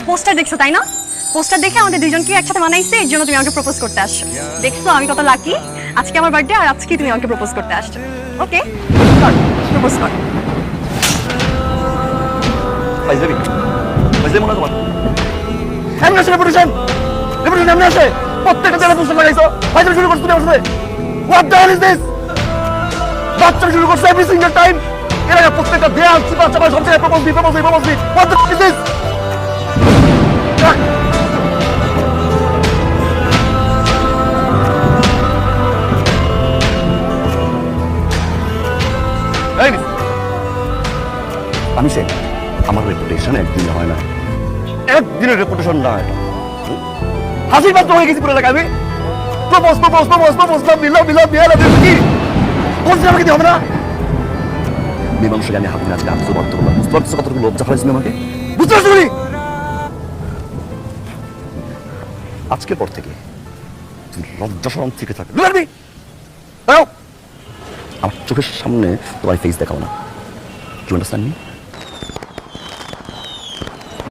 Poster দেখছো তাই না? পোস্টার দেখে আমাদের দুইজনকে একসাথে মানাইছে, এর জন্য তুমি আমাকে প্রপোজ করতে আসছো। দেখছো আমি কত লাকি, আজকে আমার বার্থডে আর আজকে তুমি আমাকে প্রপোজ করতে আসছো। ওকে, প্রপোজ কর। ফাইজলামি ফাইজলামি মনে তোমার এমনি আসে রেপুটেশন এমনি আসে প্রত্যেকটা জায়গায় পোস্টার লাগাইছো ফাইজলামি শুরু করছো তুমি আমার সাথে what the hell is this বাচ্চা শুরু করছো এভরি সিঙ্গেল টাইম এর আগে প্রত্যেকটা দেয়াল চিপা চাপা সব জায়গায় propose the what the is this আমি সে আমার রেপুটেশন একদিনে হয় না, একদিনের রেপুটেশন নয়। হাসির পাত্র হয়ে গেছি পুরো এলাকায় আমি। প্রপোজ কি বলছি আমাকে দিয়ে হবে না? মেয়ে মানুষকে আমি হাত আজকে আনতে পারতো না, বুঝতে পারছো কতটুকু লজ্জা ফেলেছিল আমাকে, বুঝতে পারছো? আজকের পর থেকে তুমি লজ্জা শরম থেকে থাকবে, আমার চোখের সামনে তোমার ফেস দেখাও না। You understand me?